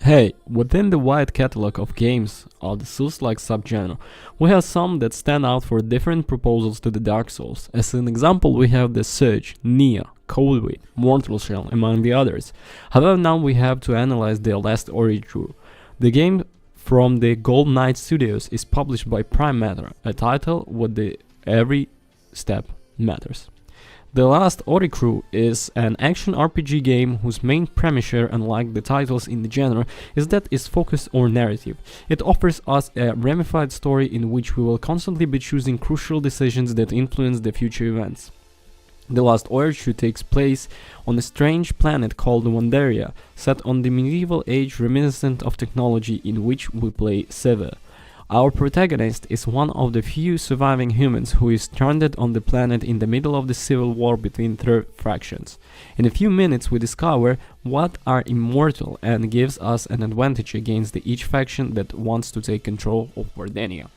Hey, within the wide catalog of games of the Souls-like subgenre, we have some that stand out for different proposals to the Dark Souls. As an example, we have The Surge, Nia, Coldway, Mortal Shell, among the others. However, now we have to analyze the Last Oricru. The game from the Gold Knight Studios is published by Prime Matter, a title with the every step matters. The Last Oricru is an action RPG game whose main premise, unlike the titles in the genre, is that it's focused on narrative. It offers us a ramified story in which we will constantly be choosing crucial decisions that influence the future events. The Last Oricru takes place on a strange planet called Wanderia, set on the medieval age reminiscent of technology in which we play Sever. Our protagonist is one of the few surviving humans who is stranded on the planet in the middle of the civil war between three factions. In a few minutes we discover what are immortal and gives us an advantage against each faction that wants to take control of Wardenia.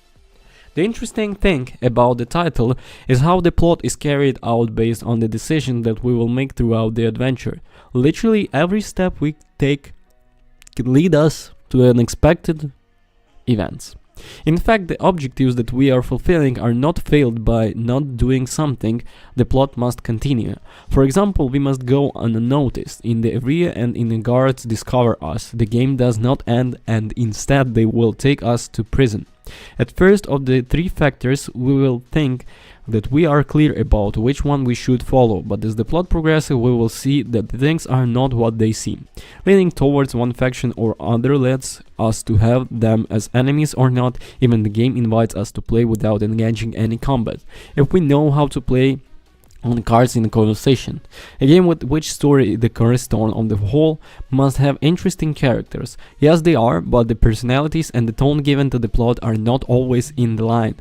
The interesting thing about the title is how the plot is carried out based on the decision that we will make throughout the adventure. Literally every step we take can lead us to unexpected events. In fact, the objectives that we are fulfilling are not failed by not doing something. The plot must continue. For example, we must go unnoticed in the area and in the guards discover us. The game does not end and instead they will take us to prison. At first of the three factors, we will think that we are clear about which one we should follow, but as the plot progresses we will see that things are not what they seem. Leaning towards one faction or other leads us to have them as enemies or not. Even the game invites us to play without engaging any combat, if we know how to play on cards in a conversation. A game with which story the cornerstone on the whole must have interesting characters. Yes, they are, but the personalities and the tone given to the plot are not always in line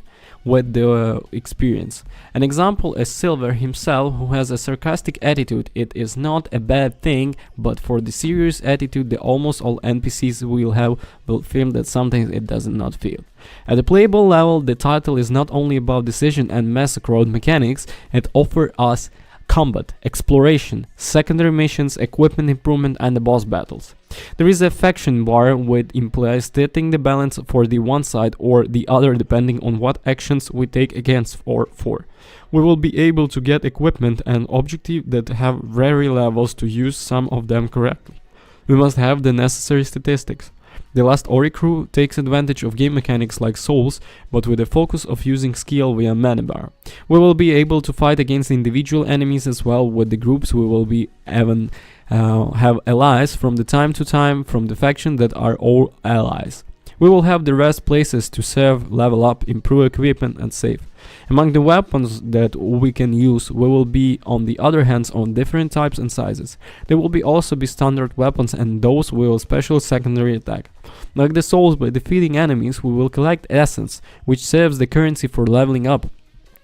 with the experience. An example is Silver himself, who has a sarcastic attitude. It is not a bad thing, but for the serious attitude the almost all NPCs will feel that sometimes it does not feel. At the playable level, the title is not only about decision and massacre mechanics, it offers us combat, exploration, secondary missions, equipment improvement and the boss battles. There is a faction bar which implies setting the balance for the one side or the other depending on what actions we take against or for. We will be able to get equipment and objectives that have vary levels to use some of them correctly. We must have the necessary statistics. The Last Oricru takes advantage of game mechanics like Souls, but with a focus of using skill via mana bar. We will be able to fight against individual enemies as well. With the groups we will be even have allies from the time to time from the faction that are all allies. We will have the rest places to serve, level up, improve equipment and save. Among the weapons that we can use, we will be on the other hand on different types and sizes. There will also be standard weapons and those will special secondary attack. Like the Souls, by defeating enemies we will collect essence, which serves the currency for leveling up.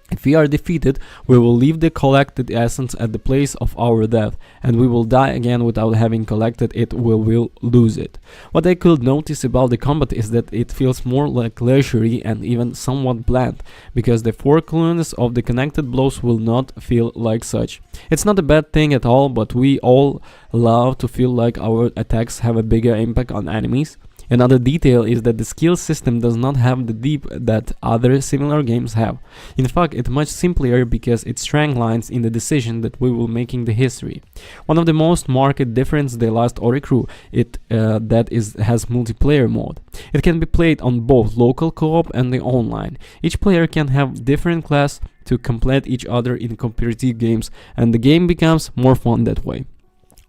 If we are defeated, we will leave the collected essence at the place of our death, and we will die again without having collected it. We will lose it. What I could notice about the combat is that it feels more like leisurely and even somewhat bland, because the four-cluness of the connected blows will not feel like such. It's not a bad thing at all, but we all love to feel like our attacks have a bigger impact on enemies. Another detail is that the skill system does not have the depth that other similar games have. In fact, it's much simpler because it streamlines in the decision that we will making the history. One of the most marked differences the Last Oricru has multiplayer mode. It can be played on both local co-op and the online. Each player can have different class to complete each other in competitive games, and the game becomes more fun that way.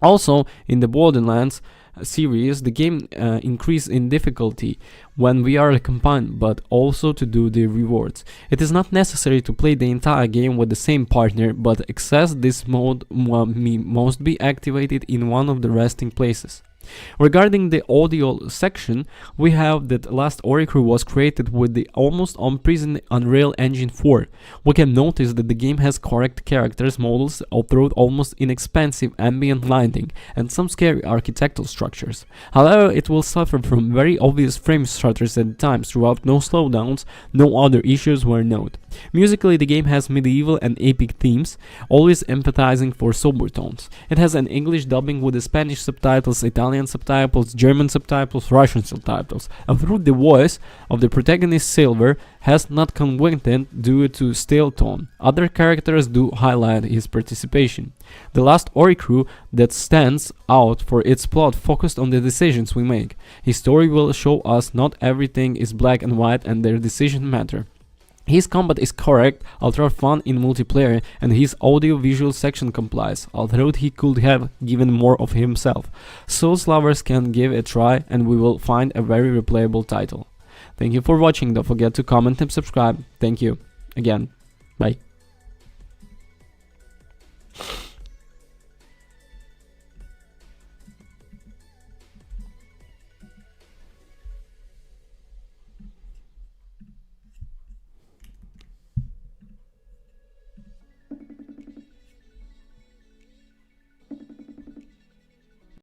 Also, in the Borderlands series, the game increase in difficulty when we are combined, but also to do the rewards. It is not necessary to play the entire game with the same partner, but access this mode must be activated in one of the resting places. Regarding the audio section, we have that Last Oricru was created with the almost unprecedented Unreal Engine 4. We can notice that the game has correct characters models, although almost inexpensive ambient lighting and some scary architectural structures. However, it will suffer from very obvious frame stutters at times. Throughout, no slowdowns, no other issues were noted. Musically, the game has medieval and epic themes, always empathizing for sober tones. It has an English dubbing with the Spanish subtitles, Italian Italian subtitles, German subtitles, Russian subtitles. Although the voice of the protagonist Silver has not convinced due to stale tone, other characters do highlight his participation. The Last Oricru that stands out for its plot focused on the decisions we make. His story will show us not everything is black and white and their decisions matter. His combat is correct, ultra fun in multiplayer, and his audio-visual section complies, although he could have given more of himself. Souls lovers can give a try and we will find a very replayable title. Thank you for watching, don't forget to comment and subscribe. Thank you. Again, bye.